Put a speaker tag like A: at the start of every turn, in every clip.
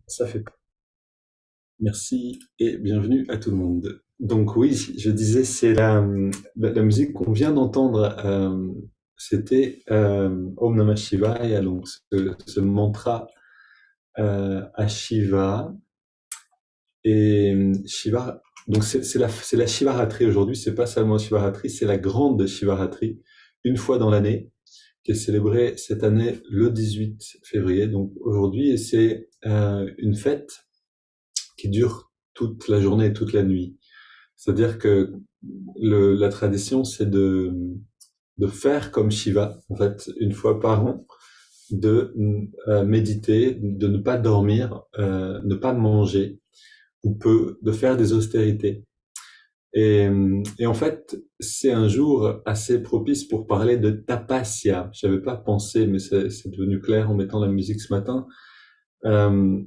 A: Ça fait. Merci et bienvenue à tout le monde. Donc oui, je disais, c'est la musique qu'on vient d'entendre, c'était Om Namah Shivaya, donc ce mantra à Shiva. Et Shiva, donc c'est la Shivaratri aujourd'hui, c'est pas seulement Shivaratri, c'est la grande Shivaratri, une fois dans l'année, qui est célébrée cette année le 18 février, donc aujourd'hui, et c'est une fête qui dure toute la journée et toute la nuit. C'est-à-dire que la tradition, c'est de faire comme Shiva, en fait, une fois par an, de méditer, de ne pas dormir, ne pas manger ou peu, de faire des austérités. Et en fait, c'est un jour assez propice pour parler de tapasya. Je n'avais pas pensé, mais c'est devenu clair en mettant la musique ce matin. Euh,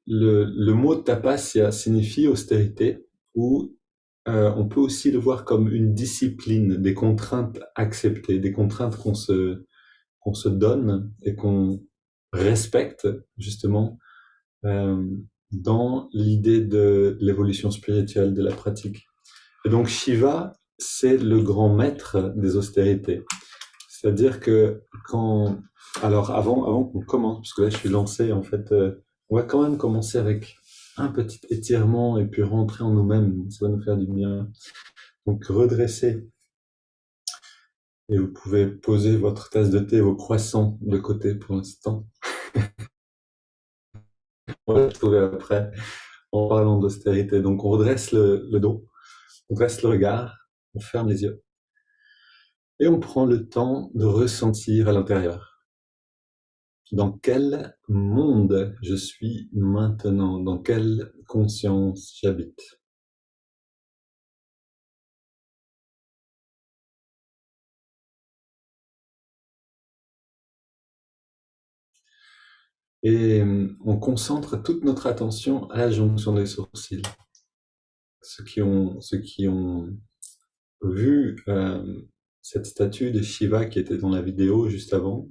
A: le mot tapasya signifie austérité, ou on peut aussi le voir comme une discipline, des contraintes acceptées, des contraintes qu'on se donne et qu'on respecte justement euh, dans l'idée de l'évolution spirituelle de la pratique. Et donc Shiva, c'est le grand maître des austérités. C'est-à-dire que quand... Alors avant qu'on commence, parce que là je suis lancé en fait, on va quand même commencer avec un petit étirement et puis rentrer en nous-mêmes, ça va nous faire du bien. Donc redressez et vous pouvez poser votre tasse de thé, vos croissants de côté pour l'instant. On va le retrouver après en parlant d'austérité. Donc on redresse le dos, on dresse le regard, on ferme les yeux et on prend le temps de ressentir à l'intérieur. Dans quel monde je suis maintenant? Dans quelle conscience j'habite? Et on concentre toute notre attention à la jonction des sourcils. Ceux qui ont vu cette statue de Shiva qui était dans la vidéo juste avant,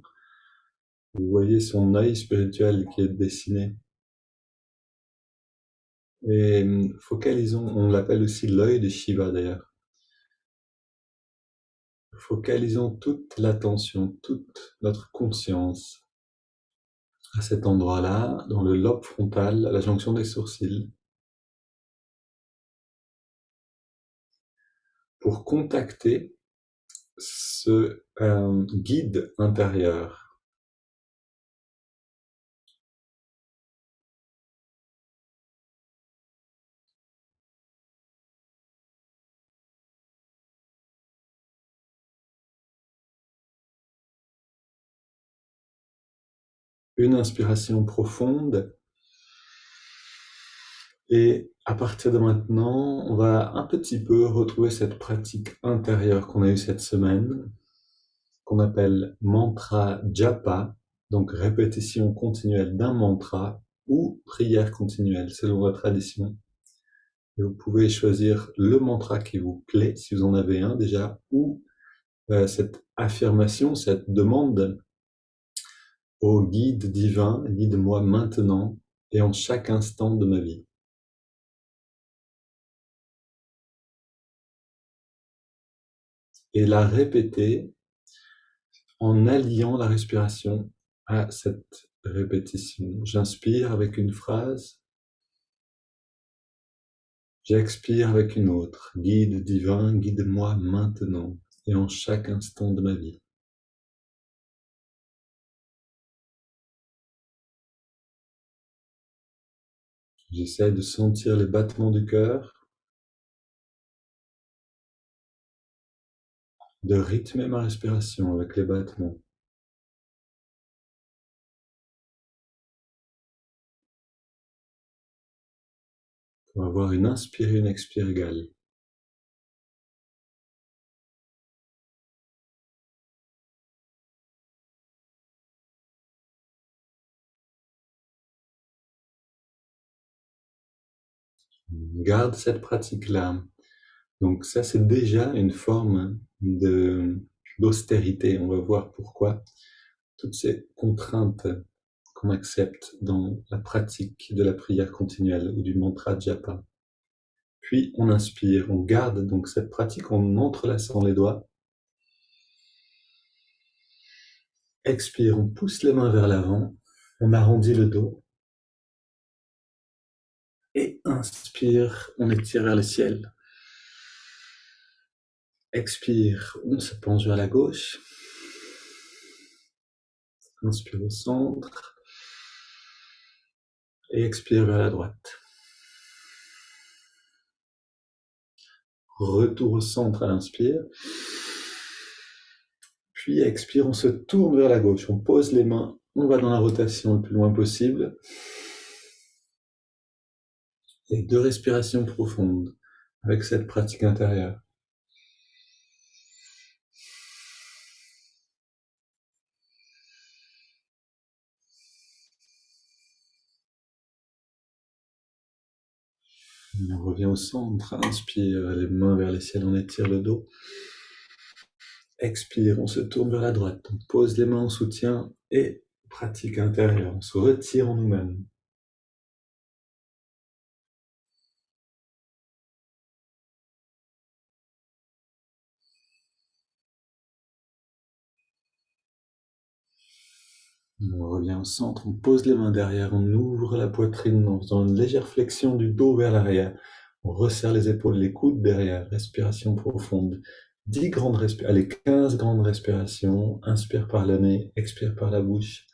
A: vous voyez son œil spirituel qui est dessiné. Et focalisons, on l'appelle aussi l'œil de Shiva d'ailleurs. Focalisons toute l'attention, toute notre conscience à cet endroit-là, dans le lobe frontal, à la jonction des sourcils, pour contacter ce guide intérieur. Une inspiration profonde. Et à partir de maintenant, on va un petit peu retrouver cette pratique intérieure qu'on a eue cette semaine, qu'on appelle mantra japa, donc répétition continuelle d'un mantra ou prière continuelle selon la tradition. Et vous pouvez choisir le mantra qui vous plaît, si vous en avez un déjà, ou cette affirmation, cette demande au guide divin, guide-moi maintenant et en chaque instant de ma vie. Et la répéter en alliant la respiration à cette répétition. J'inspire avec une phrase, j'expire avec une autre. Guide divin, guide-moi maintenant et en chaque instant de ma vie. J'essaie de sentir les battements du cœur, de rythmer ma respiration avec les battements. Pour avoir une inspire et une expire égale. Garde cette pratique-là. Donc ça, c'est déjà une forme d'austérité. On va voir pourquoi. Toutes ces contraintes qu'on accepte dans la pratique de la prière continuelle ou du mantra japa. Puis on inspire, on garde donc cette pratique en entrelaçant les doigts. Expire, on pousse les mains vers l'avant, on arrondit le dos. Et inspire, on étire vers le ciel. Expire, on se penche vers la gauche. Inspire au centre. Et expire vers la droite. Retour au centre à l'inspire. Puis expire, on se tourne vers la gauche. On pose les mains, on va dans la rotation le plus loin possible. Et 2 respirations profondes avec cette pratique intérieure. On revient au centre, inspire, les mains vers le ciel, on étire le dos. Expire, on se tourne vers la droite, on pose les mains en soutien et pratique intérieure, on se retire en nous-mêmes. On revient au centre, on pose les mains derrière, on ouvre la poitrine en faisant une légère flexion du dos vers l'arrière. On resserre les épaules, les coudes derrière, respiration profonde. 10 grandes respirations, allez, 15 grandes respirations. Inspire par le nez, expire par la bouche.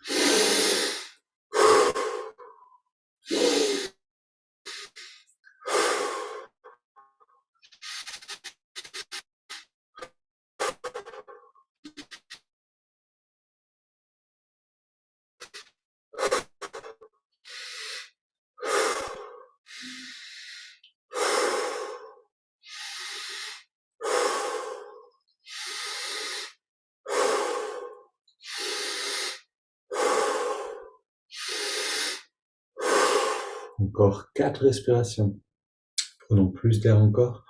A: Encore 4 respirations. Prenons plus d'air encore.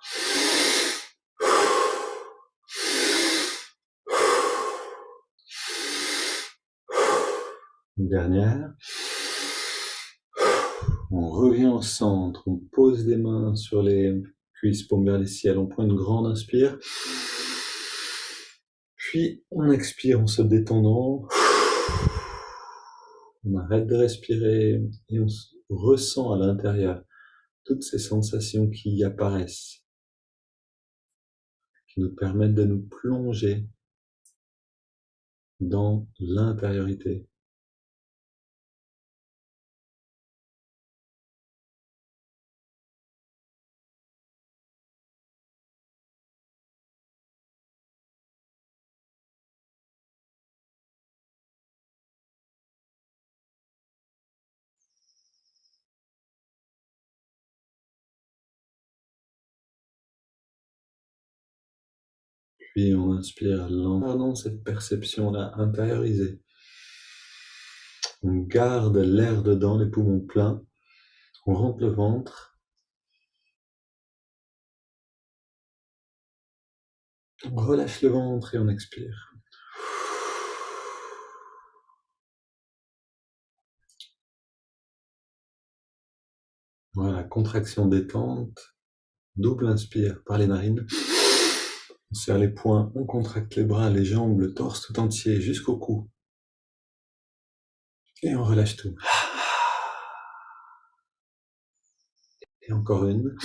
A: Une dernière. On revient au centre, on pose les mains sur les cuisses, paumes vers les ciels, on prend une grande inspire. Puis on expire en se détendant. On arrête de respirer et on ressent à l'intérieur toutes ces sensations qui apparaissent, qui nous permettent de nous plonger dans l'intériorité. Puis on inspire lentement cette perception-là intériorisée. On garde l'air dedans, les poumons pleins. On rentre le ventre. On relâche le ventre et on expire. Voilà, contraction détente. Double inspire par les narines. On serre les poings, on contracte les bras, les jambes, le torse tout entier jusqu'au cou. Et on relâche tout. Et encore une.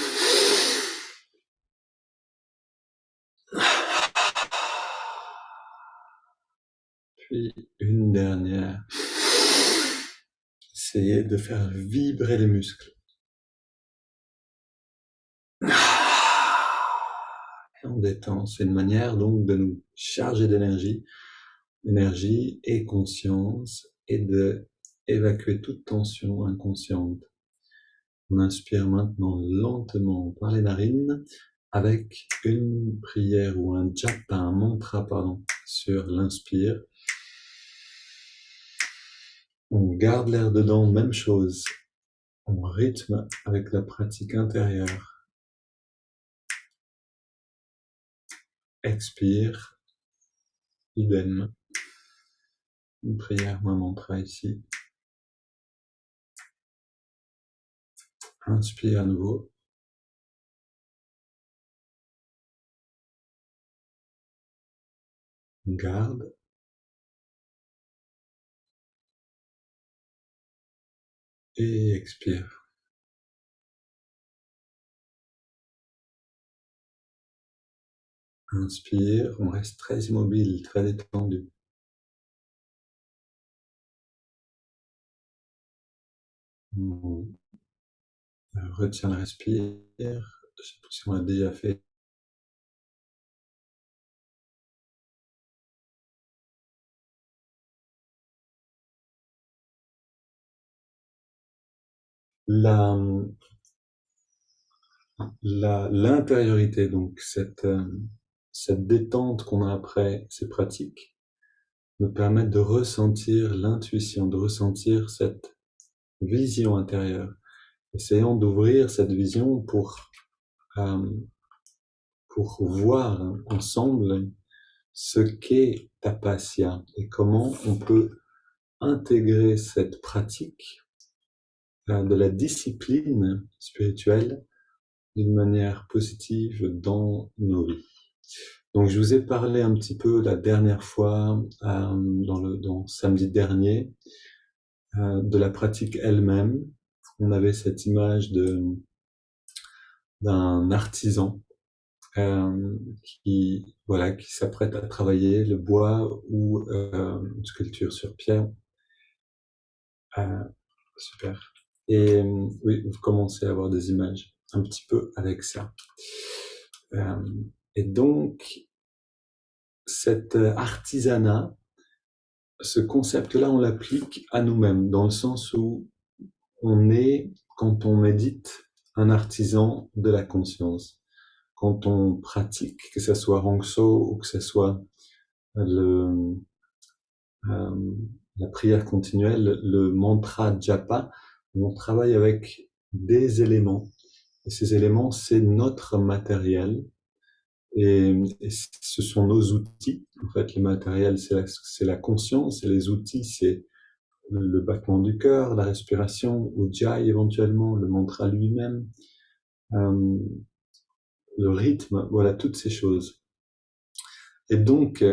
A: Puis une dernière. Essayez de faire vibrer les muscles. Et on détend. C'est une manière donc de nous charger d'énergie. Énergie et conscience. Et de évacuer toute tension inconsciente. On inspire maintenant lentement par les narines avec une prière ou un japa, un mantra, pardon, sur l'inspire. On garde l'air dedans, même chose. On rythme avec la pratique intérieure. Expire. Idem. Une prière ou un mantra ici. Inspire à nouveau. Garde. Et expire. Inspire, on reste très immobile, très détendu. On retient le respire. Je sais pas si on l'a déjà fait. La, l'intériorité, donc cette détente qu'on a après ces pratiques, nous permettent de ressentir l'intuition, de ressentir cette vision intérieure. Essayons d'ouvrir cette vision euh, pour voir ensemble ce qu'est Tapasya et comment on peut intégrer cette pratique de la discipline spirituelle d'une manière positive dans nos vies. Donc, je vous ai parlé un petit peu la dernière fois, dans samedi dernier, de la pratique elle-même. On avait cette image d'un artisan euh, qui s'apprête à travailler le bois ou une sculpture sur pierre. Euh, Super. Et oui, vous commencez à avoir des images un petit peu avec ça. Euh, et donc, cet artisanat, ce concept-là, on l'applique à nous-mêmes, dans le sens où on est, quand on médite, un artisan de la conscience. Quand on pratique, que ce soit Rangso ou que ce soit le, euh, la prière continuelle, le mantra japa, on travaille avec des éléments. Et ces éléments, c'est notre matériel. Et ce sont nos outils. En fait, le matériel, c'est la conscience, et les outils, c'est le battement du cœur, la respiration, Ujjayi éventuellement, le mantra lui-même, euh, le rythme, voilà, toutes ces choses. Et donc,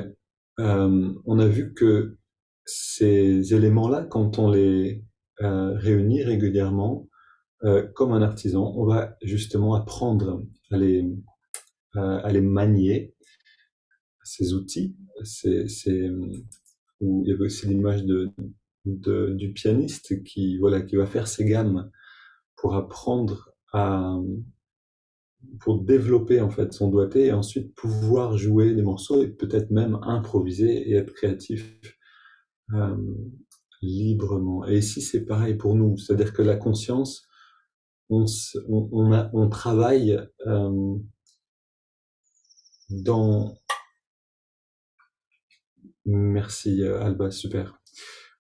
A: on a vu que ces éléments-là, quand on les réunit régulièrement, comme un artisan, on va justement apprendre à les manier, ces outils. Où il y avait aussi l'image du pianiste qui va faire ses gammes pour apprendre pour développer en fait son doigté et ensuite pouvoir jouer des morceaux et peut-être même improviser et être créatif euh, librement. Et ici c'est pareil pour nous, c'est-à-dire que la conscience, on travaille dans... Merci Alba, super.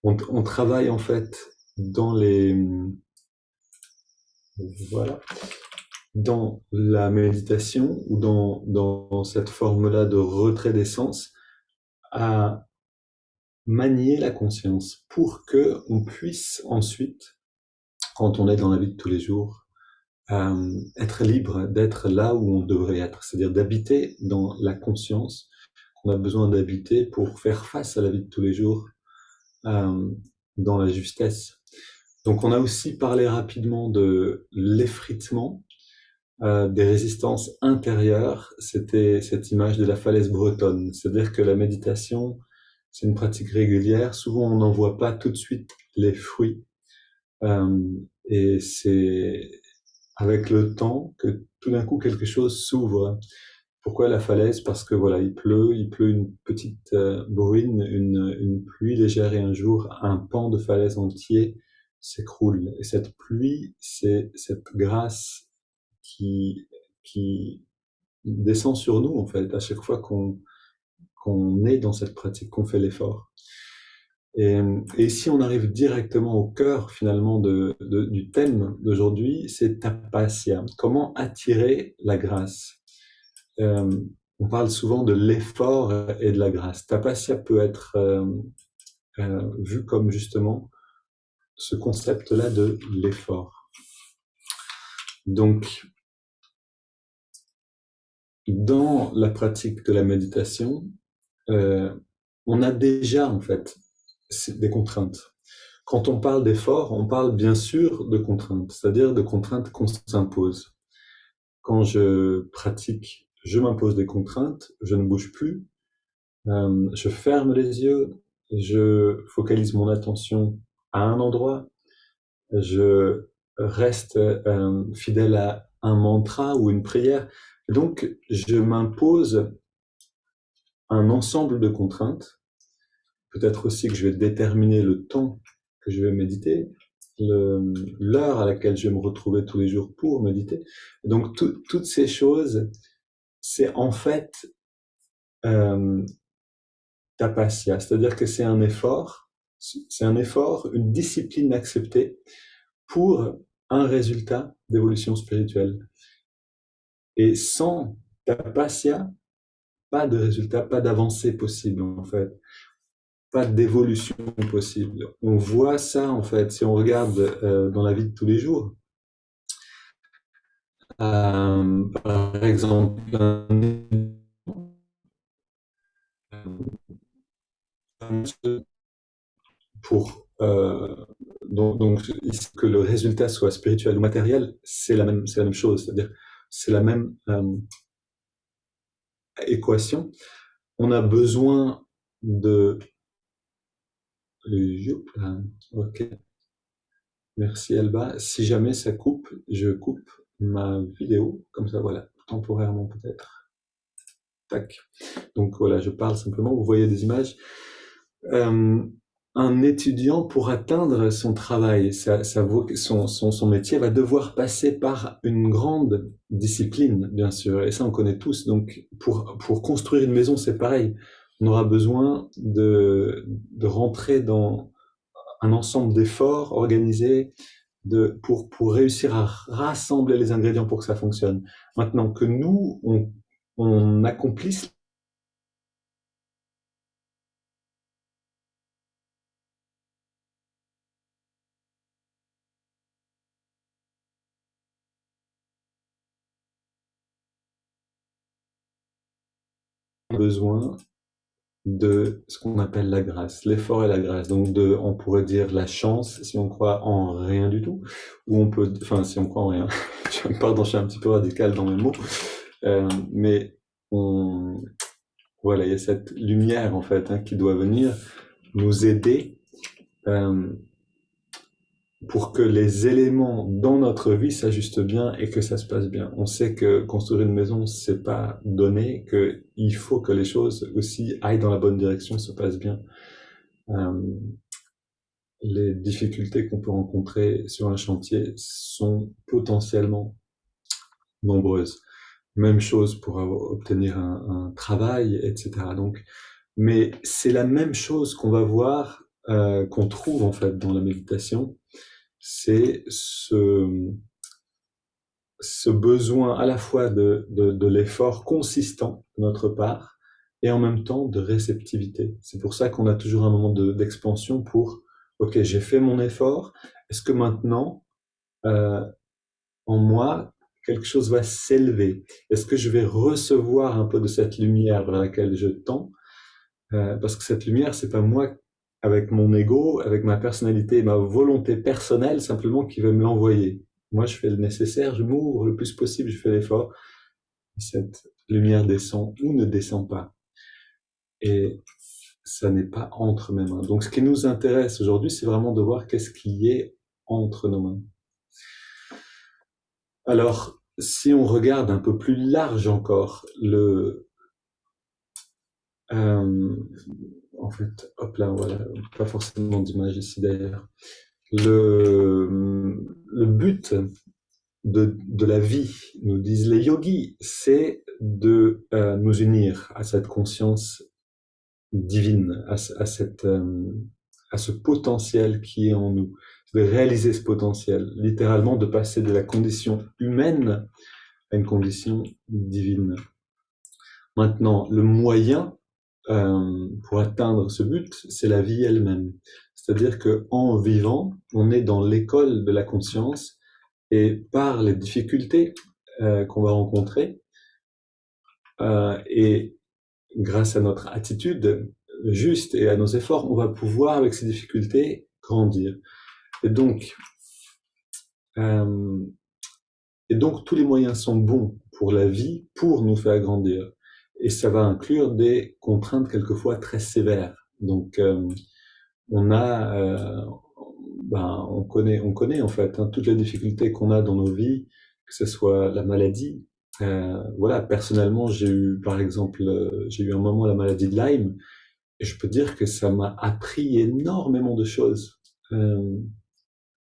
A: On travaille en fait dans voilà, dans la méditation ou dans cette forme-là de retrait d'essence à manier la conscience pour que on puisse ensuite, quand on est dans la vie de tous les jours, être libre d'être là où on devrait être, c'est-à-dire d'habiter dans la conscience qu'on a besoin d'habiter pour faire face à la vie de tous les jours euh, dans la justesse. Donc on a aussi parlé rapidement de l'effritement, des résistances intérieures, c'était cette image de la falaise bretonne. C'est-à-dire que la méditation, c'est une pratique régulière. Souvent, on n'en voit pas tout de suite les fruits. Euh, et c'est avec le temps que tout d'un coup quelque chose s'ouvre. Pourquoi la falaise? Parce que voilà, il pleut une petite bruine, une pluie légère et un jour, un pan de falaise entier s'écroule. Et cette pluie, c'est cette grâce qui, qui descend sur nous, en fait, à chaque fois qu'on est dans cette pratique, qu'on fait l'effort. Et ici, on arrive directement au cœur, finalement, du thème d'aujourd'hui, c'est tapasya. Comment attirer la grâce? Euh, on parle souvent de l'effort et de la grâce. Tapasya peut être vu comme justement ce concept-là de l'effort. Donc, dans la pratique de la méditation, euh, on a déjà en fait des contraintes. Quand on parle d'effort, on parle bien sûr de contraintes, c'est-à-dire de contraintes qu'on s'impose. Quand je pratique, je m'impose des contraintes, je ne bouge plus, je ferme les yeux, je focalise mon attention à un endroit, je reste fidèle à un mantra ou une prière. Donc, je m'impose un ensemble de contraintes. Peut-être aussi que je vais déterminer le temps que je vais méditer, l'heure à laquelle je vais me retrouver tous les jours pour méditer. Donc, toutes ces choses, c'est en fait euh, tapasya, c'est-à-dire que c'est un effort, une discipline acceptée pour un résultat d'évolution spirituelle. Et sans tapasya, pas de résultat, pas d'avancée possible en fait, pas d'évolution possible. On voit ça en fait si on regarde dans la vie de tous les jours. Par exemple, pour donc que le résultat soit spirituel ou matériel, c'est la même chose, c'est-à-dire c'est la même équation. On a besoin de ok, merci Elba. Si jamais ça coupe, je coupe ma vidéo, comme ça voilà, temporairement peut-être. Tac. Donc voilà, je parle simplement, vous voyez des images. Euh, un étudiant, pour atteindre son travail, son métier, va devoir passer par une grande discipline, bien sûr, et ça on connaît tous. Donc pour construire une maison, c'est pareil. On aura besoin de rentrer dans un ensemble d'efforts organisés pour réussir à rassembler les ingrédients pour que ça fonctionne. Maintenant que nous, on accomplisse besoin de ce qu'on appelle la grâce, l'effort et la grâce. Donc on pourrait dire la chance si on croit en rien du tout, ou on peut, enfin si on croit en rien. Pardon, je suis un petit peu radical dans mes mots, mais voilà, il y a cette lumière en fait qui doit venir nous aider euh, pour que les éléments dans notre vie s'ajustent bien et que ça se passe bien. On sait que construire une maison, c'est pas donné, qu'il faut que les choses aussi aillent dans la bonne direction, se passent bien. Euh, les difficultés qu'on peut rencontrer sur un chantier sont potentiellement nombreuses. Même chose pour obtenir un travail, etc. Donc, mais c'est la même chose qu'on va voir, qu'on trouve en fait dans la méditation, c'est ce besoin à la fois de l'effort consistant de notre part et en même temps de réceptivité. C'est pour ça qu'on a toujours un moment d'expansion pour, ok, j'ai fait mon effort, est-ce que maintenant, euh, en moi, quelque chose va s'élever? Est-ce que je vais recevoir un peu de cette lumière vers laquelle je tends? Parce que cette lumière, c'est pas moi avec mon ego, avec ma personnalité, ma volonté personnelle simplement qui va me l'envoyer. Moi, je fais le nécessaire, je m'ouvre le plus possible, je fais l'effort. Cette lumière descend ou ne descend pas. Et ça n'est pas entre mes mains. Donc, ce qui nous intéresse aujourd'hui, c'est vraiment de voir qu'est-ce qui est entre nos mains. Alors, si on regarde un peu plus large encore, en fait, hop là, voilà, pas forcément d'image ici d'ailleurs. Le but de la vie, nous disent les yogis, c'est de nous unir à cette conscience divine, à ce potentiel qui est en nous, de réaliser ce potentiel, littéralement de passer de la condition humaine à une condition divine. Maintenant, le moyen pour atteindre ce but, c'est la vie elle-même. C'est-à-dire que en vivant, on est dans l'école de la conscience Et par les difficultés qu'on va rencontrer, et grâce à notre attitude juste et à nos efforts, on va pouvoir, avec ces difficultés, grandir. Et donc, euh, et donc tous les moyens sont bons pour la vie, pour nous faire grandir. Et ça va inclure des contraintes quelquefois très sévères. Donc, on a, on connaît en fait hein, toutes les difficultés qu'on a dans nos vies, que ce soit la maladie. Voilà, personnellement, j'ai eu, par exemple, j'ai eu un moment la maladie de Lyme, et je peux dire que ça m'a appris énormément de choses,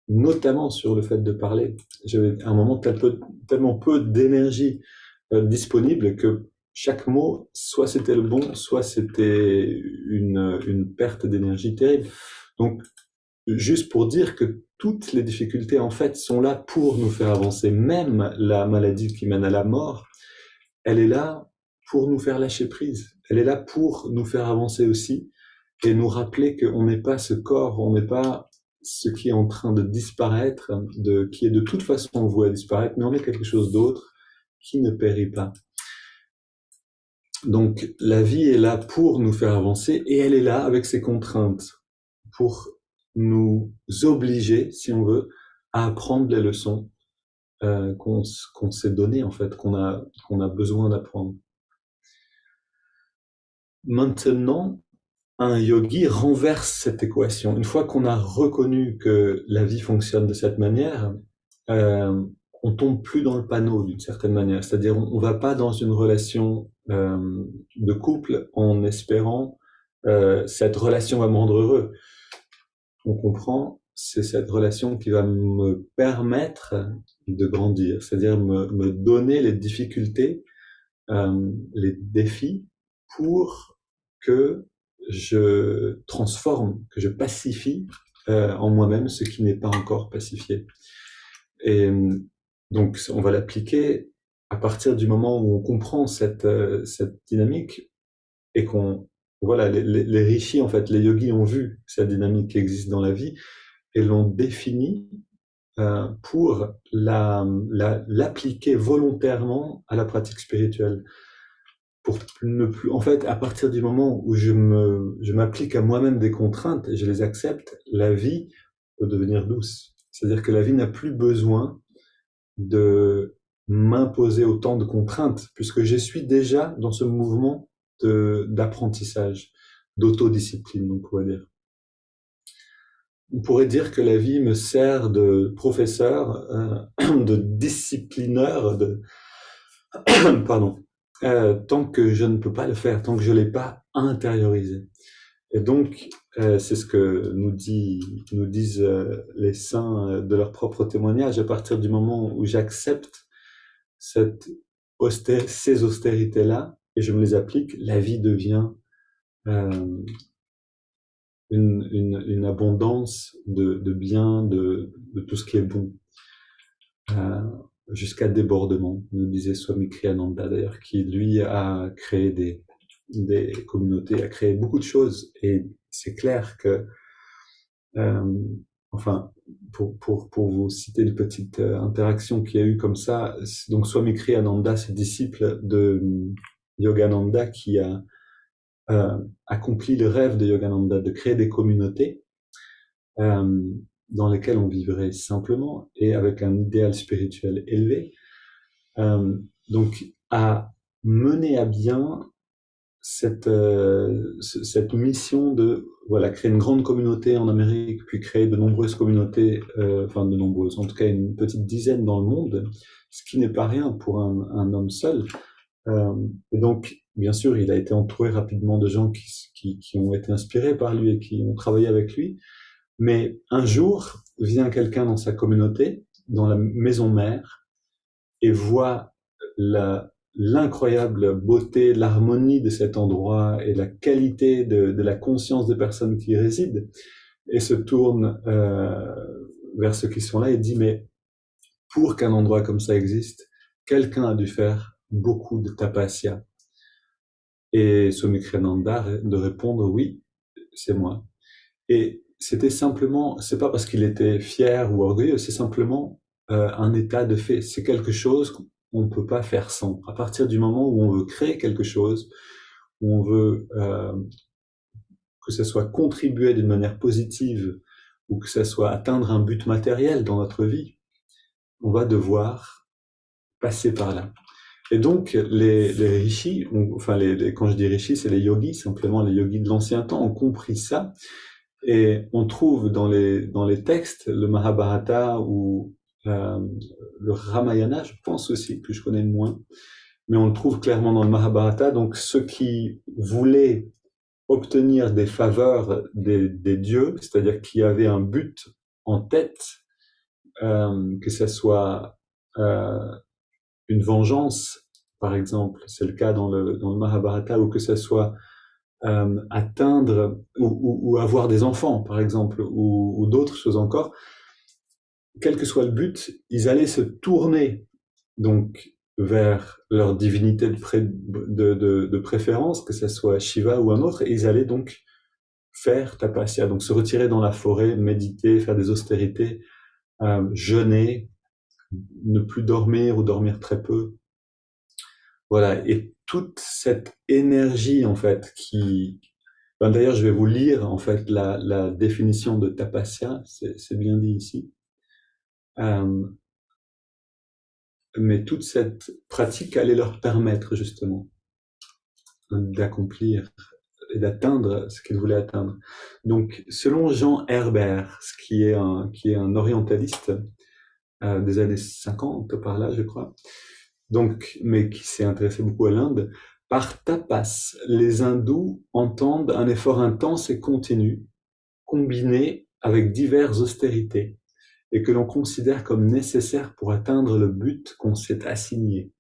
A: notamment sur le fait de parler. J'avais à un moment tellement peu d'énergie disponible que chaque mot, soit c'était le bon, soit c'était une perte d'énergie terrible. Donc, juste pour dire que toutes les difficultés, en fait, sont là pour nous faire avancer. Même la maladie qui mène à la mort, elle est là pour nous faire lâcher prise. Elle est là pour nous faire avancer aussi et nous rappeler qu'on n'est pas ce corps, on n'est pas ce qui est en train de disparaître, qui est de toute façon voué à disparaître, mais on est quelque chose d'autre qui ne périt pas. Donc la vie est là pour nous faire avancer et elle est là avec ses contraintes pour nous obliger, si on veut, à apprendre les leçons qu'on s'est données en fait, qu'on a besoin d'apprendre. Maintenant, un yogi renverse cette équation. Une fois qu'on a reconnu que la vie fonctionne de cette manière, euh, on tombe plus dans le panneau d'une certaine manière. C'est-à-dire, on va pas dans une relation de couple en espérant cette relation va me rendre heureux. On comprend, c'est cette relation qui va me permettre de grandir, c'est-à-dire me donner les difficultés, les défis pour que je transforme, que je pacifie en moi-même ce qui n'est pas encore pacifié. Et donc, on va l'appliquer à partir du moment où on comprend cette dynamique et qu'on, voilà, les rishis, en fait, les yogis ont vu cette dynamique qui existe dans la vie et l'ont définie pour l'appliquer volontairement à la pratique spirituelle. Pour ne plus, en fait, à partir du moment où je m'applique à moi-même des contraintes et je les accepte, la vie peut devenir douce. C'est-à-dire que la vie n'a plus besoin de m'imposer autant de contraintes, puisque je suis déjà dans ce mouvement d'apprentissage, d'autodiscipline, on pourrait dire. On pourrait dire que la vie me sert de professeur, de disciplineur, pardon, tant que je ne peux pas le faire, tant que je ne l'ai pas intériorisé. Et donc, c'est ce que nous disent les saints de leur propre témoignage. À partir du moment où j'accepte ces austérités-là et je me les applique, la vie devient une abondance de bien, de tout ce qui est bon, jusqu'à débordement, nous disait Swami Kriyananda d'ailleurs, qui lui a créé des communautés, a créé beaucoup de choses, et c'est clair que, enfin, pour vous citer une petite interaction qu'il y a eu comme ça, donc Swami Kriyananda, c'est disciple de Yogananda qui a accompli le rêve de Yogananda de créer des communautés dans lesquelles on vivrait simplement et avec un idéal spirituel élevé. Donc, à mener à bien cette mission de voilà, créer une grande communauté en Amérique, puis créer de nombreuses communautés, enfin de nombreuses, en tout cas une petite dizaine dans le monde, ce qui n'est pas rien pour un homme seul. Et donc, bien sûr, il a été entouré rapidement de gens qui ont été inspirés par lui et qui ont travaillé avec lui. Mais un jour, vient quelqu'un dans sa communauté, dans la maison mère, et voit l'incroyable beauté, l'harmonie de cet endroit et la qualité de la conscience des personnes qui y résident, et se tourne vers ceux qui sont là et dit, mais pour qu'un endroit comme ça existe, quelqu'un a dû faire beaucoup de tapasya. Et Swami Kriyananda de répondre, oui, c'est moi. Et c'était simplement, c'est pas parce qu'il était fier ou orgueilleux, c'est simplement un état de fait. C'est quelque chose qu'on ne peut pas faire sans. À partir du moment où on veut créer quelque chose, où on veut que ça soit contribuer d'une manière positive ou que ça soit atteindre un but matériel dans notre vie, on va devoir passer par là. Et donc, les rishis, enfin, quand je dis rishis, c'est les yogis, simplement les yogis de l'ancien temps, ont compris ça. Et on trouve dans les textes, le Mahabharata ou le Ramayana, je pense aussi, que je connais le moins, mais on le trouve clairement dans le Mahabharata. Donc, ceux qui voulaient obtenir des faveurs des dieux, c'est-à-dire qui avaient un but en tête, que ce soit une vengeance, par exemple, c'est le cas dans le Mahabharata, ou que ce soit atteindre ou avoir des enfants, par exemple, ou d'autres choses encore, quel que soit le but, ils allaient se tourner donc vers leur divinité de préférence, que ce soit Shiva ou un autre, et ils allaient donc faire tapasya, donc se retirer dans la forêt, méditer, faire des austérités, jeûner, ne plus dormir ou dormir très peu. Voilà, et toute cette énergie en fait d'ailleurs je vais vous lire en fait la définition de tapasya, c'est bien dit ici. Mais toute cette pratique allait leur permettre justement d'accomplir et d'atteindre ce qu'ils voulaient atteindre. Donc, selon Jean Herbert, qui est un orientaliste des années 50 par là, je crois, donc, mais qui s'est intéressé beaucoup à l'Inde, par tapas, les hindous entendent un effort intense et continu, combiné avec diverses austérités, et que l'on considère comme nécessaire pour atteindre le but qu'on s'est assigné.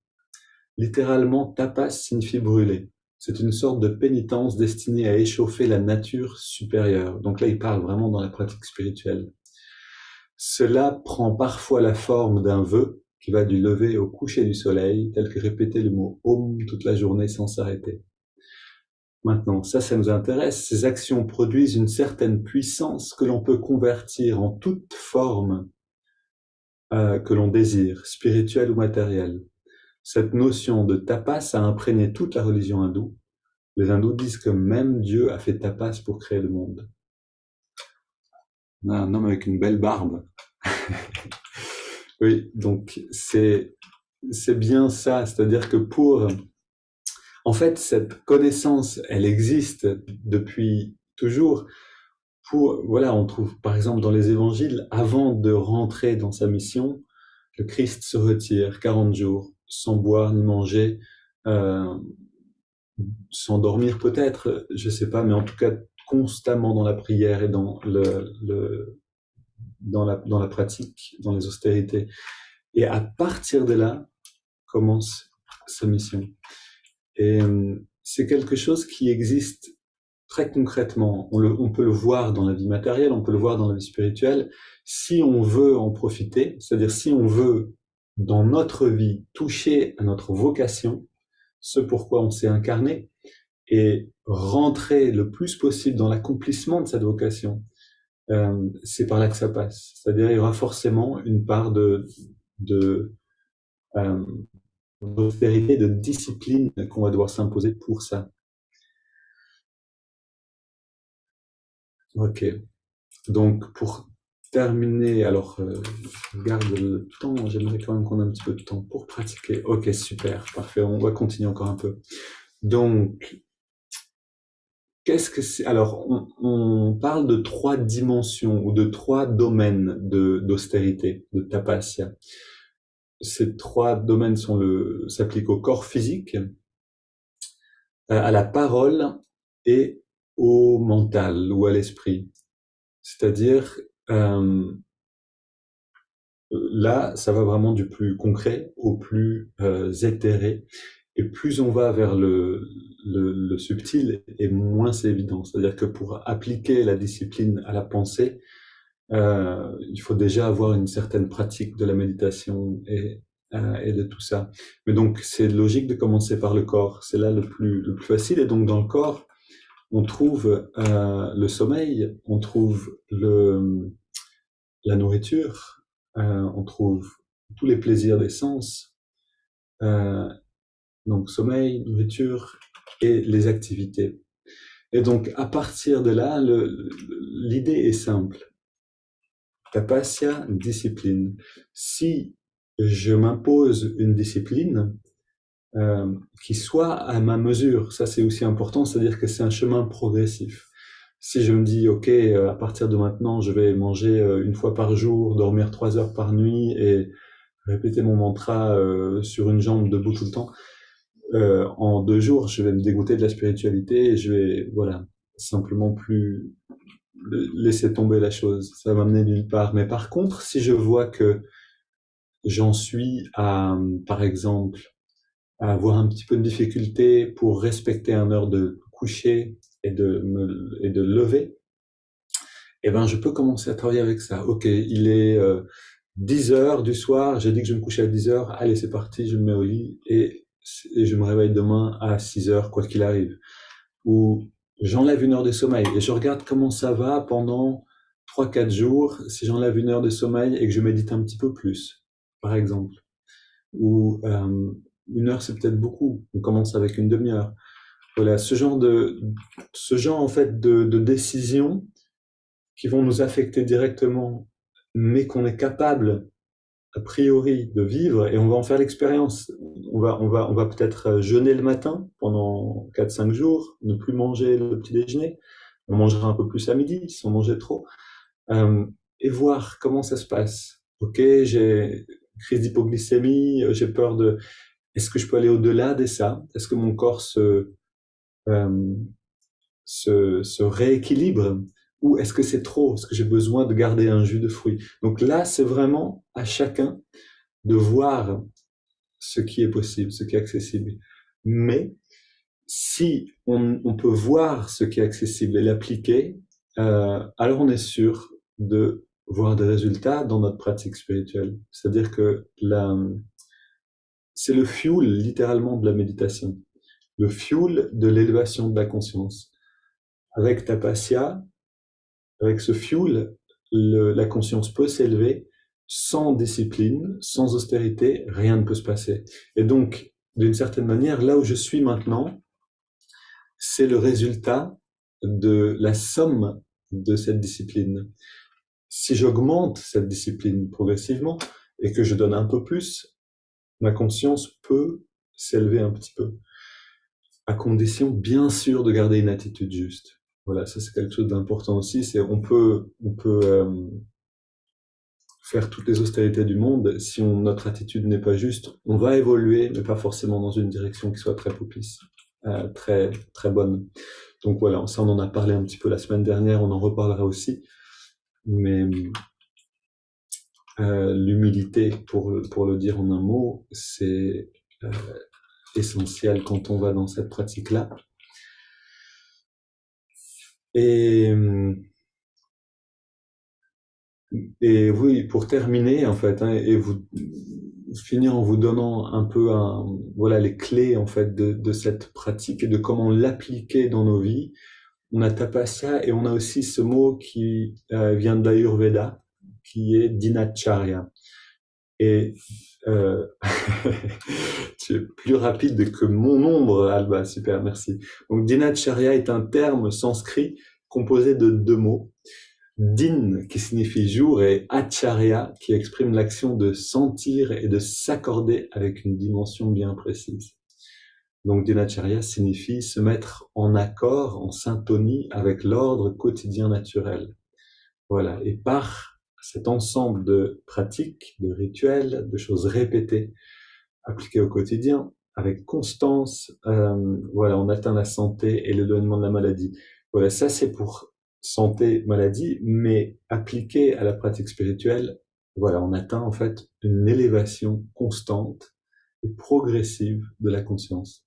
A: Littéralement, tapas signifie brûler. C'est une sorte de pénitence destinée à échauffer la nature supérieure. Donc là, il parle vraiment dans la pratique spirituelle. Cela prend parfois la forme d'un vœu qui va du lever au coucher du soleil, tel que répéter le mot Om toute la journée sans s'arrêter. Maintenant, ça nous intéresse. Ces actions produisent une certaine puissance que l'on peut convertir en toute forme que l'on désire, spirituelle ou matérielle. Cette notion de tapas a imprégné toute la religion hindoue. Les hindous disent que même Dieu a fait tapas pour créer le monde. On a un homme avec une belle barbe. Oui, donc c'est bien ça, c'est-à-dire que en fait, cette connaissance, elle existe depuis toujours. Voilà, on trouve par exemple dans les évangiles, avant de rentrer dans sa mission, le Christ se retire 40 jours sans boire ni manger, sans dormir peut-être, je sais pas, mais en tout cas constamment dans la prière et dans dans la pratique, dans les austérités. Et à partir de là commence sa mission. Et c'est quelque chose qui existe très concrètement. On peut le voir dans la vie matérielle, on peut le voir dans la vie spirituelle. Si on veut en profiter, c'est-à-dire si on veut, dans notre vie, toucher à notre vocation, ce pourquoi on s'est incarné, et rentrer le plus possible dans l'accomplissement de cette vocation, c'est par là que ça passe. C'est-à-dire il y aura forcément une part d'austérité, de discipline qu'on va devoir s'imposer pour ça. Ok. Donc, pour terminer, alors, je regarde le temps, j'aimerais quand même qu'on ait un petit peu de temps pour pratiquer. Ok, super, parfait, on va continuer encore un peu. Donc, qu'est-ce que c'est? Alors, on parle de 3 dimensions ou de 3 domaines d'austérité, de tapasya. Ces 3 domaines s'appliquent au corps physique, à la parole et au mental ou à l'esprit. C'est-à-dire, là, ça va vraiment du plus concret au plus éthéré. Et plus on va vers le subtil, et moins c'est évident. C'est-à-dire que pour appliquer la discipline à la pensée, il faut déjà avoir une certaine pratique de la méditation et de tout ça. Mais donc, c'est logique de commencer par le corps. C'est là le plus facile. Et donc, dans le corps, on trouve le sommeil, on trouve la nourriture, on trouve tous les plaisirs des sens, euh, donc sommeil, nourriture et les activités. Et donc, à partir de là, l'idée est simple. Tapasya, discipline. Si je m'impose une discipline qui soit à ma mesure, ça c'est aussi important, c'est-à-dire que c'est un chemin progressif. Si je me dis, ok, à partir de maintenant, je vais manger une fois par jour, dormir 3 heures par nuit et répéter mon mantra sur une jambe debout tout le temps, en 2 jours, je vais me dégoûter de la spiritualité et je vais, voilà, simplement plus laisser tomber la chose. Ça va m'amener nulle part. Mais par contre, si je vois que j'en suis à, par exemple, à avoir un petit peu de difficulté pour respecter une heure de coucher et de lever, eh ben, je peux commencer à travailler avec ça. Ok, il est 10 heures du soir, j'ai dit que je me couchais à 10 heures, allez, c'est parti, je me mets au lit et je me réveille demain à 6 heures, quoi qu'il arrive. Ou j'enlève une heure de sommeil et je regarde comment ça va pendant 3, 4 jours si j'enlève une heure de sommeil et que je médite un petit peu plus, par exemple. Ou une heure, c'est peut-être beaucoup. On commence avec une demi-heure. Voilà, ce genre en fait de décisions qui vont nous affecter directement, mais qu'on est capable a priori de vivre et on va en faire l'expérience. On va peut-être jeûner le matin pendant 4, 5 jours, ne plus manger le petit déjeuner. On mangera un peu plus à midi si on mangeait trop. Euh, et voir comment ça se passe. Ok, j'ai crise d'hypoglycémie, j'ai peur de. Est-ce que je peux aller au-delà de ça? Est-ce que mon corps euh, se rééquilibre? Ou est-ce que c'est trop? Est-ce que j'ai besoin de garder un jus de fruits? Donc là, c'est vraiment à chacun de voir ce qui est possible, ce qui est accessible. Mais si on peut voir ce qui est accessible et l'appliquer, alors on est sûr de voir des résultats dans notre pratique spirituelle. C'est-à-dire que c'est le fuel littéralement de la méditation, le fuel de l'élévation de la conscience. Avec Tapasya, avec ce fuel, la conscience peut s'élever sans discipline, sans austérité, rien ne peut se passer. Et donc, d'une certaine manière, là où je suis maintenant, c'est le résultat de la somme de cette discipline. Si j'augmente cette discipline progressivement et que je donne un peu plus, ma conscience peut s'élever un petit peu, à condition bien sûr de garder une attitude juste. Voilà, ça c'est quelque chose d'important aussi, c'est on peut faire toutes les austérités du monde, si notre attitude n'est pas juste, on va évoluer, mais pas forcément dans une direction qui soit très propice, très, très bonne. Donc voilà, ça on en a parlé un petit peu la semaine dernière, on en reparlera aussi. Mais l'humilité, pour le dire en un mot, c'est essentiel quand on va dans cette pratique-là. Et, et oui, pour terminer, en fait, hein, et vous finir en vous donnant un peu voilà, les clés en fait de cette pratique et de comment l'appliquer dans nos vies. On a tapasya et on a aussi ce mot qui vient de l'Ayurveda, qui est dinacharya. Et tu es plus rapide que mon ombre, Alba, super, merci. Donc dinacharya est un terme sanskrit composé de 2 mots. Din, qui signifie jour, et acharya, qui exprime l'action de sentir et de s'accorder avec une dimension bien précise. Donc dinacharya signifie se mettre en accord, en syntonie avec l'ordre quotidien naturel. Voilà, et par cet ensemble de pratiques, de rituels, de choses répétées, appliquées au quotidien, avec constance, voilà, on atteint la santé et l'éloignement de la maladie. Voilà, ça c'est pour santé, maladie, mais appliqué à la pratique spirituelle, voilà, on atteint en fait une élévation constante et progressive de la conscience.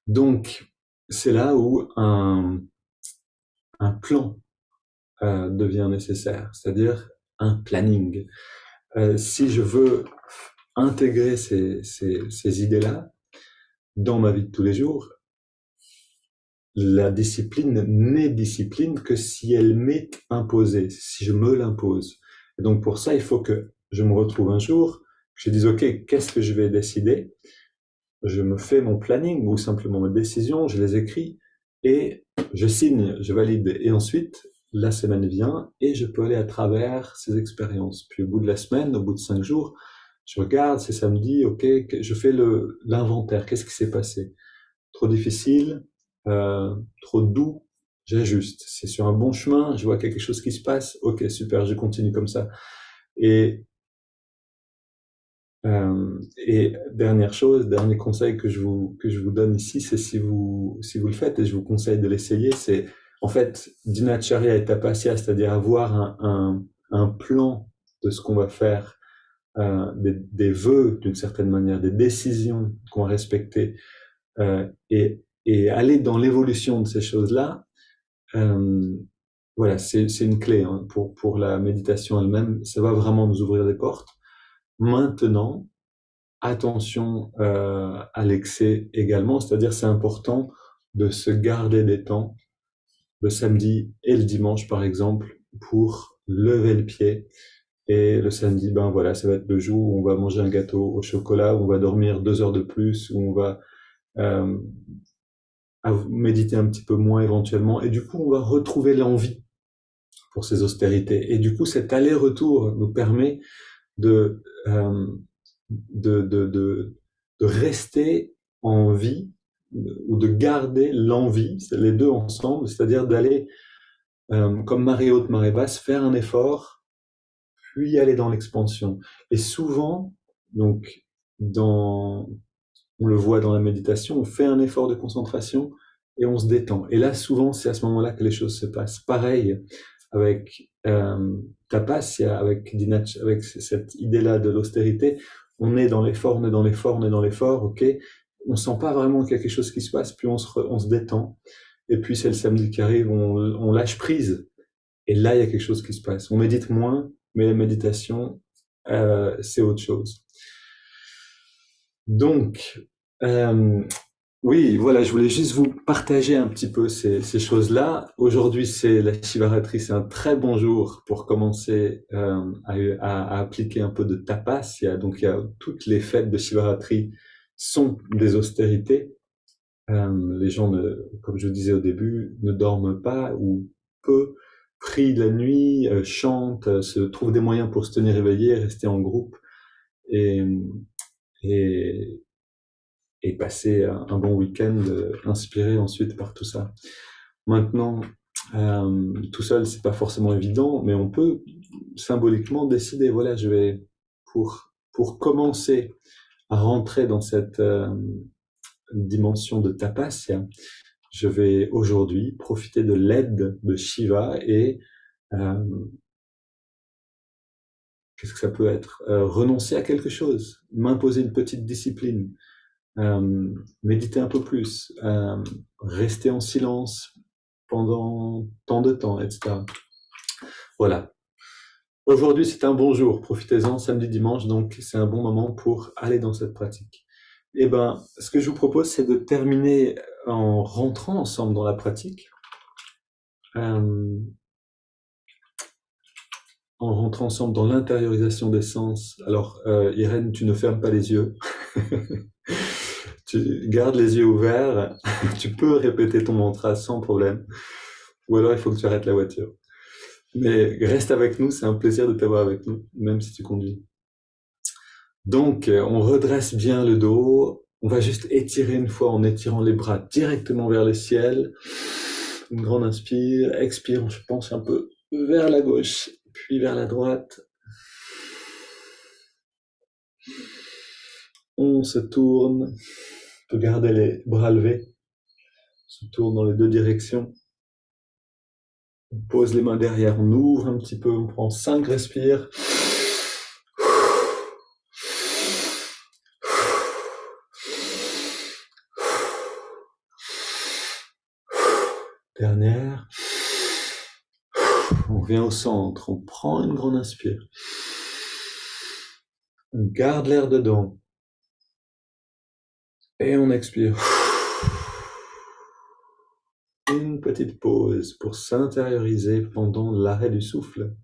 A: Donc, c'est là où un plan devient nécessaire, c'est-à-dire un planning. Si je veux intégrer ces idées-là dans ma vie de tous les jours, la discipline n'est discipline que si elle m'est imposée, si je me l'impose. Et donc pour ça, il faut que je me retrouve un jour, que je dise, OK, qu'est-ce que je vais décider? Je me fais mon planning ou simplement mes décisions, je les écris et je signe, je valide. Et ensuite, la semaine vient et je peux aller à travers ces expériences. Puis au bout de la semaine, au bout de 5 jours, je regarde, c'est samedi, OK, je fais l'inventaire. Qu'est-ce qui s'est passé? Trop difficile, trop doux, j'ajuste. C'est sur un bon chemin, je vois quelque chose qui se passe, ok, super, je continue comme ça. Et, et dernière chose, dernier conseil que je vous donne ici, c'est si vous le faites, et je vous conseille de l'essayer, c'est en fait dinacharya et tapasya, c'est-à-dire avoir un plan de ce qu'on va faire, des vœux d'une certaine manière, des décisions qu'on va respecter, et aller dans l'évolution de ces choses-là, euh, voilà, c'est une clé hein, pour la méditation elle-même. Ça va vraiment nous ouvrir des portes. Maintenant, attention à l'excès également, c'est-à-dire c'est important de se garder des temps, le samedi et le dimanche par exemple, pour lever le pied. Et le samedi, ben voilà, ça va être le jour où on va manger un gâteau au chocolat, où on va dormir 2 heures de plus, où on va euh, à méditer un petit peu moins éventuellement. Et du coup, on va retrouver l'envie pour ces austérités. Et du coup, cet aller-retour nous permet de, euh, de rester en vie ou de garder l'envie, c'est les deux ensemble, c'est-à-dire d'aller, comme marée haute, marée basse, faire un effort, puis aller dans l'expansion. Et souvent, donc, on le voit dans la méditation, on fait un effort de concentration et on se détend. Et là, souvent, c'est à ce moment-là que les choses se passent. Pareil avec Tapasya, avec cette idée-là de l'austérité, on est dans l'effort, on est dans l'effort, on est dans l'effort, ok. On sent pas vraiment quelque chose qui se passe, puis on se détend. Et puis c'est le samedi qui arrive, on lâche prise. Et là, il y a quelque chose qui se passe. On médite moins, mais la méditation, c'est autre chose. Donc, euh, oui, voilà, je voulais juste vous partager un petit peu ces choses-là. Aujourd'hui, c'est la Shivaratri, c'est un très bon jour pour commencer à appliquer un peu de tapas. Toutes les fêtes de Shivaratri sont des austérités. Les gens, comme je disais au début, ne dorment pas ou peu, prient la nuit, chantent, se trouvent des moyens pour se tenir éveillés, rester en groupe. Et, et, et passer un bon week-end inspiré ensuite par tout ça. Maintenant, tout seul, c'est pas forcément évident, mais on peut symboliquement décider, voilà, je vais, pour commencer à rentrer dans cette dimension de tapasya, je vais aujourd'hui profiter de l'aide de Shiva et euh, qu'est-ce que ça peut être? Renoncer à quelque chose, m'imposer une petite discipline, méditer un peu plus, rester en silence pendant tant de temps, etc. Voilà. Aujourd'hui, c'est un bon jour. Profitez-en, samedi, dimanche, donc c'est un bon moment pour aller dans cette pratique. Eh ben, ce que je vous propose, c'est de terminer en rentrant ensemble dans la pratique, euh, en rentrant ensemble dans l'intériorisation des sens. Alors, Irène, tu ne fermes pas les yeux. Tu gardes les yeux ouverts. Tu peux répéter ton mantra sans problème. Ou alors, il faut que tu arrêtes la voiture. Mais reste avec nous, c'est un plaisir de t'avoir avec nous, même si tu conduis. Donc, on redresse bien le dos. On va juste étirer une fois en étirant les bras directement vers le ciel. Une grande inspire, expire, je pense un peu vers la gauche, puis vers la droite. On se tourne, on peut garder les bras levés. On se tourne dans les deux directions. On pose les mains derrière, on ouvre un petit peu, on prend 5 respires. Dernière. On revient au centre, on prend une grande inspire. On garde l'air dedans. Et on expire. Une petite pause pour s'intérioriser pendant l'arrêt du souffle.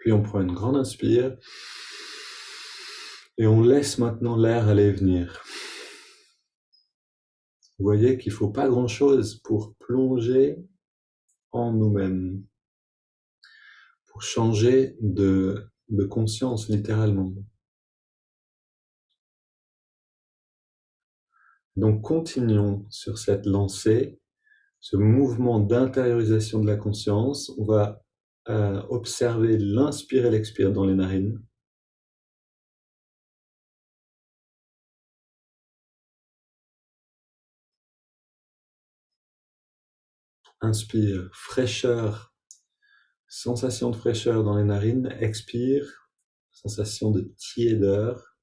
A: Puis on prend une grande inspire et on laisse maintenant l'air aller et venir. Vous voyez qu'il ne faut pas grand-chose pour plonger en nous-mêmes, pour changer de conscience littéralement. Donc continuons sur cette lancée, ce mouvement d'intériorisation de la conscience. On va observer l'inspire et l'expire dans les narines. Inspire, fraîcheur, sensation de fraîcheur dans les narines. Expire, sensation de tiédeur.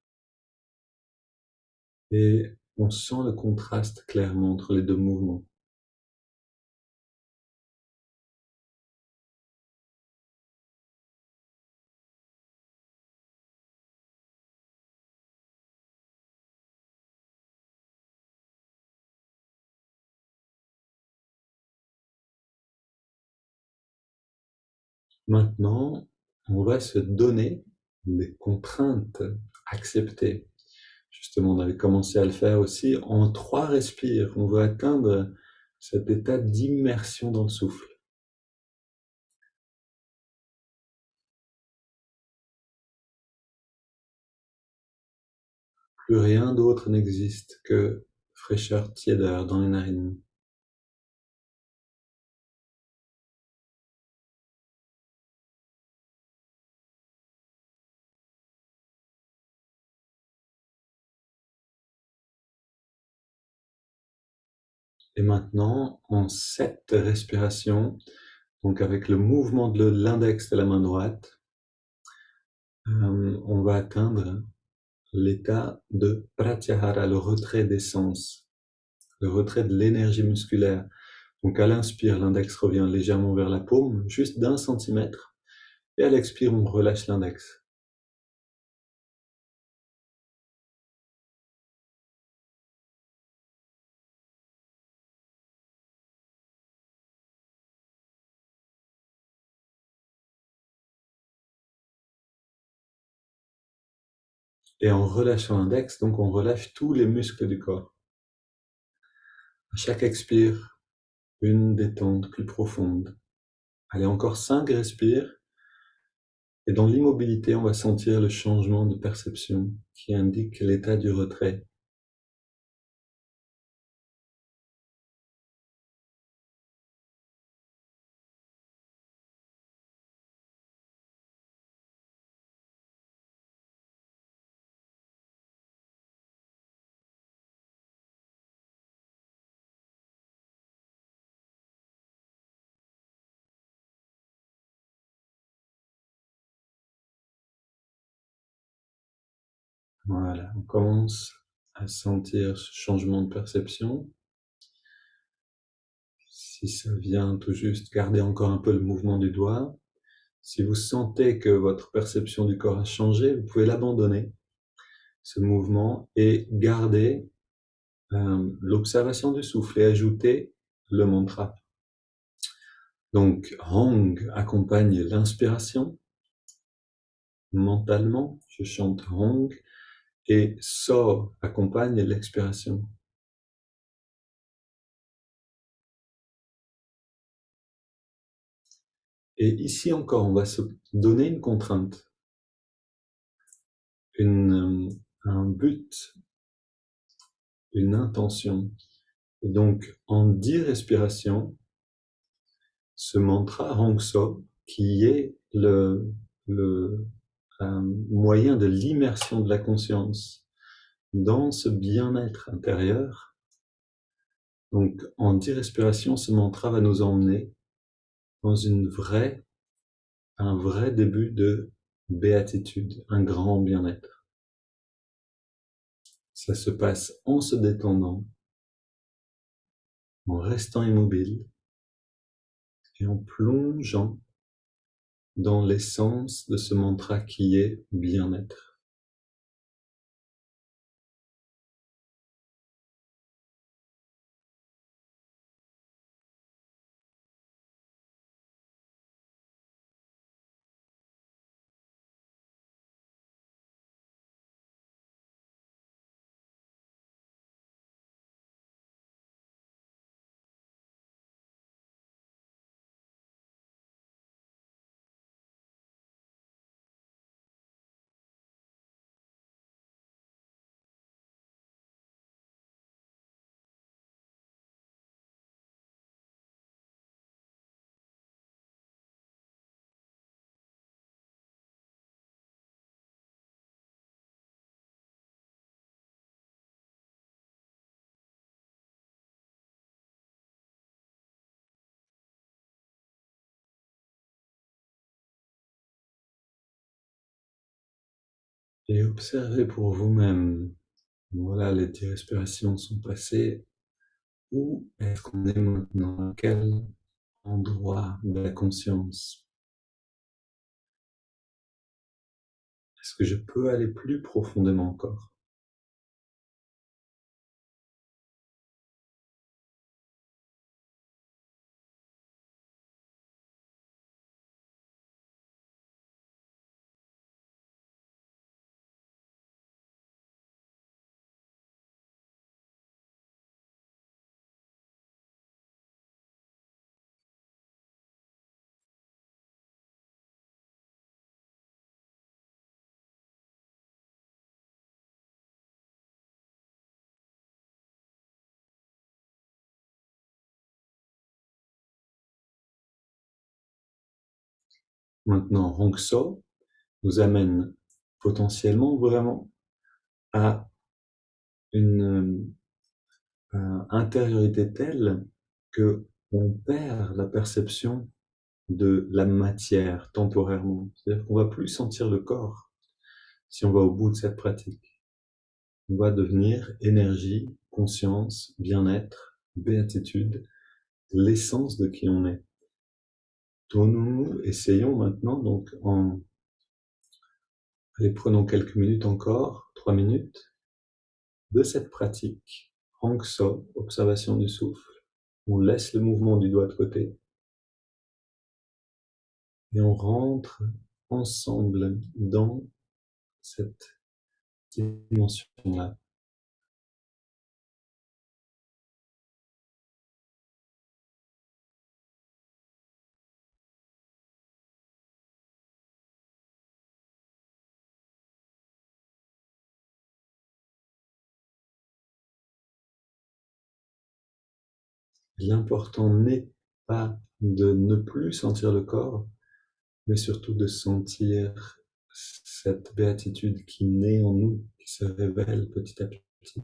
A: Et on sent le contraste clairement entre les deux mouvements. Maintenant, on va se donner des contraintes acceptées. Justement, on avait commencé à le faire aussi en 3 respires. On veut atteindre cet état d'immersion dans le souffle. Plus rien d'autre n'existe que fraîcheur, tiédeur dans les narines. Et maintenant, en 7 respirations, donc avec le mouvement de l'index de la main droite, on va atteindre l'état de pratyahara, le retrait des sens, le retrait de l'énergie musculaire. Donc à l'inspire, l'index revient légèrement vers la paume, juste d'1 centimètre, et à l'expire, on relâche l'index. Et en relâchant l'index, donc on relâche tous les muscles du corps. À chaque expire, une détente plus profonde. Allez, encore 5 respires. Et dans l'immobilité, on va sentir le changement de perception qui indique l'état du retrait. Voilà, on commence à sentir ce changement de perception. Si ça vient tout juste, gardez encore un peu le mouvement du doigt. Si vous sentez que votre perception du corps a changé, vous pouvez l'abandonner, ce mouvement, et garder l'observation du souffle et ajouter le mantra. Donc, Hong accompagne l'inspiration. Mentalement, je chante Hong, et So accompagne l'expiration. Et ici encore, on va se donner une contrainte, un but, une intention. Et donc, en 10 respirations, ce mantra Hong So, qui est le moyen de l'immersion de la conscience dans ce bien-être intérieur. Donc, en 10 respirations, ce mantra va nous emmener dans un vrai début de béatitude, un grand bien-être. Ça se passe en se détendant, en restant immobile et en plongeant dans l'essence de ce mantra qui est bien-être. et observez pour vous-même. Voilà, les 10 respirations sont passées. Où est-ce qu'on est maintenant? À quel endroit de la conscience? Est-ce que je peux aller plus profondément encore? Maintenant, Hong So nous amène potentiellement vraiment à une intériorité telle que on perd la perception de la matière temporairement. C'est-à-dire qu'on va plus sentir le corps si on va au bout de cette pratique. On va devenir énergie, conscience, bien-être, béatitude, l'essence de qui on est. Nous essayons maintenant, donc, allez, prenons quelques minutes encore, 3 minutes, de cette pratique. Hong So, observation du souffle. On laisse le mouvement du doigt de côté et on rentre ensemble dans cette dimension-là. L'important n'est pas de ne plus sentir le corps, mais surtout de sentir cette béatitude qui naît en nous, qui se révèle petit à petit.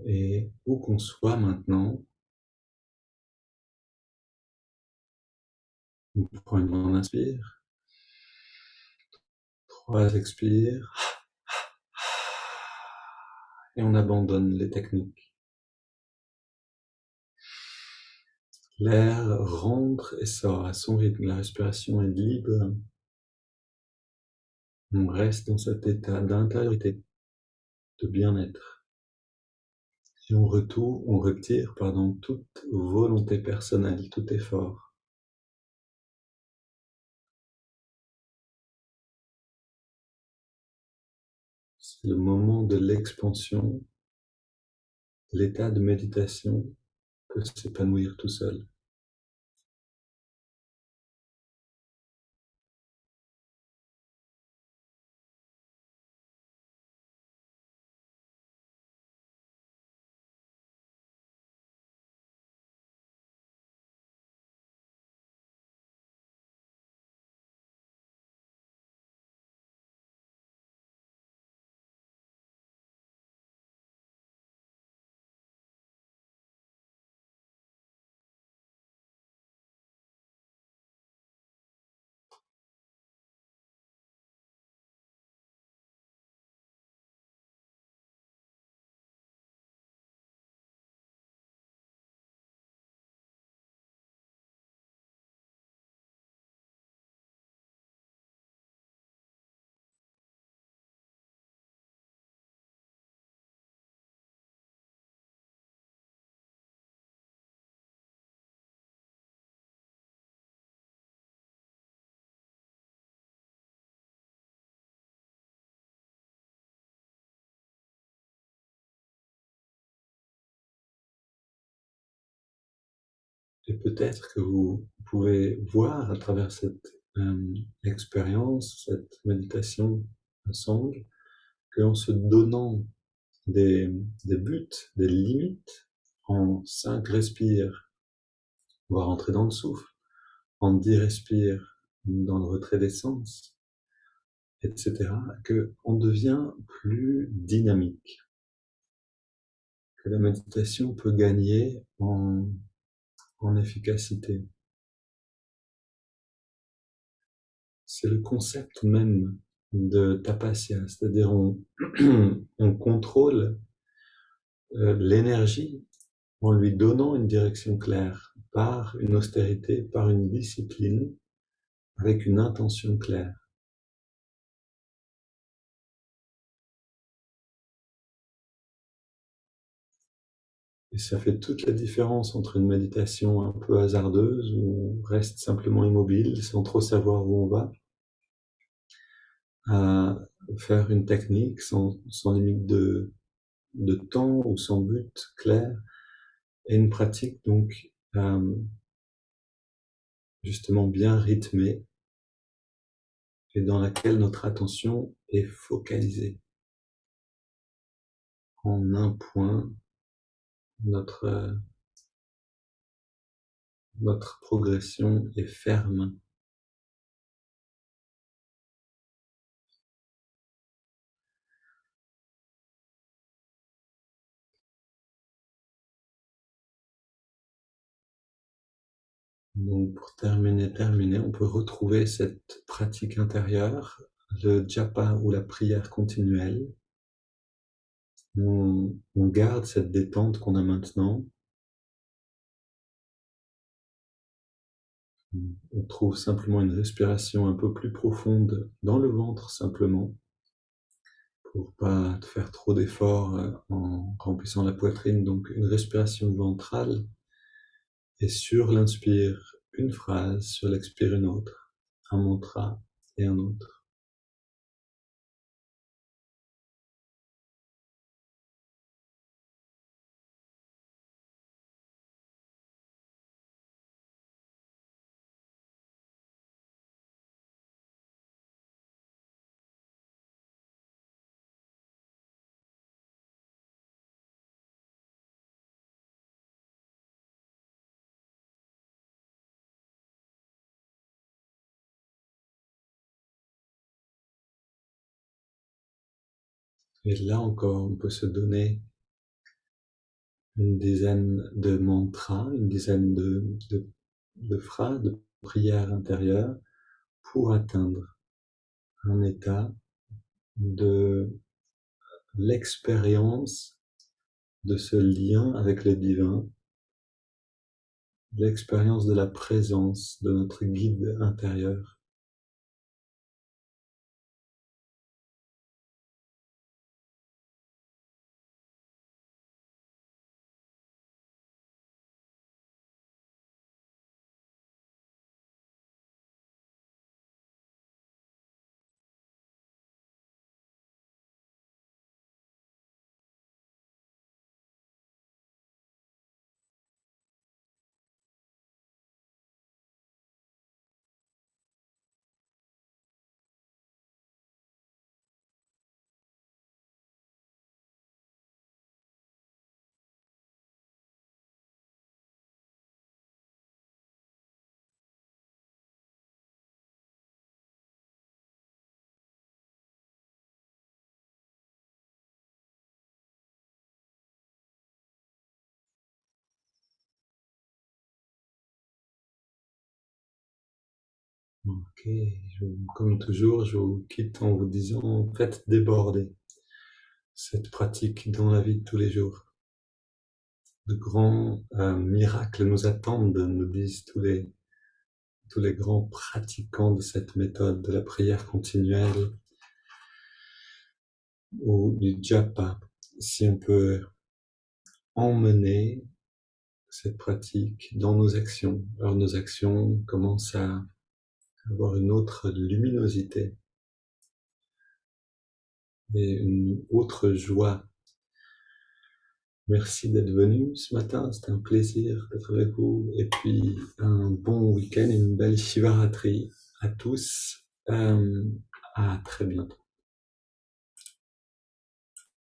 A: Et où qu'on soit maintenant, on prend une grande inspire, 3 expires, et on abandonne les techniques. L'air rentre et sort à son rythme, la respiration est libre. On reste dans cet état d'intériorité, de bien-être. Et on retire, toute volonté personnelle, tout effort. C'est le moment de l'expansion. L'état de méditation peut s'épanouir tout seul. Et peut-être que vous pouvez voir à travers cette expérience, cette méditation ensemble, qu'en se donnant des, des buts, des limites, en 5 respires, on va rentrer dans le souffle, en 10 respires, dans le retrait des sens, etc., qu'on devient plus dynamique, que la méditation peut gagner en efficacité. C'est le concept même de tapasya, c'est-à-dire on contrôle l'énergie en lui donnant une direction claire, par une austérité, par une discipline, avec une intention claire. Et ça fait toute la différence entre une méditation un peu hasardeuse, où on reste simplement immobile, sans trop savoir où on va, à faire une technique sans limite de temps ou sans but clair, et une pratique donc justement bien rythmée et dans laquelle notre attention est focalisée en un point, notre progression est ferme. Donc pour terminer, on peut retrouver cette pratique intérieure, le japa ou la prière continuelle. On garde cette détente qu'on a maintenant. On trouve simplement une respiration un peu plus profonde dans le ventre simplement, pour pas faire trop d'efforts en remplissant la poitrine. Donc une respiration ventrale, et sur l'inspire une phrase, sur l'expire une autre, un mantra et un autre. Et là encore, on peut se donner une dizaine de mantras, une dizaine de phrases, de prières intérieures, pour atteindre un état de l'expérience de ce lien avec le divin, l'expérience de la présence de notre guide intérieur. Ok, comme toujours, je vous quitte en vous disant, faites déborder cette pratique dans la vie de tous les jours. De grands miracles nous attendent, nous disent tous les grands pratiquants de cette méthode de la prière continuelle ou du japa. Si on peut emmener cette pratique dans nos actions, alors nos actions commencent à avoir une autre luminosité et une autre joie Merci d'être venu ce matin, c'était un plaisir d'être avec vous. Et puis un bon week-end et une belle Shivaratri à tous. À très bientôt.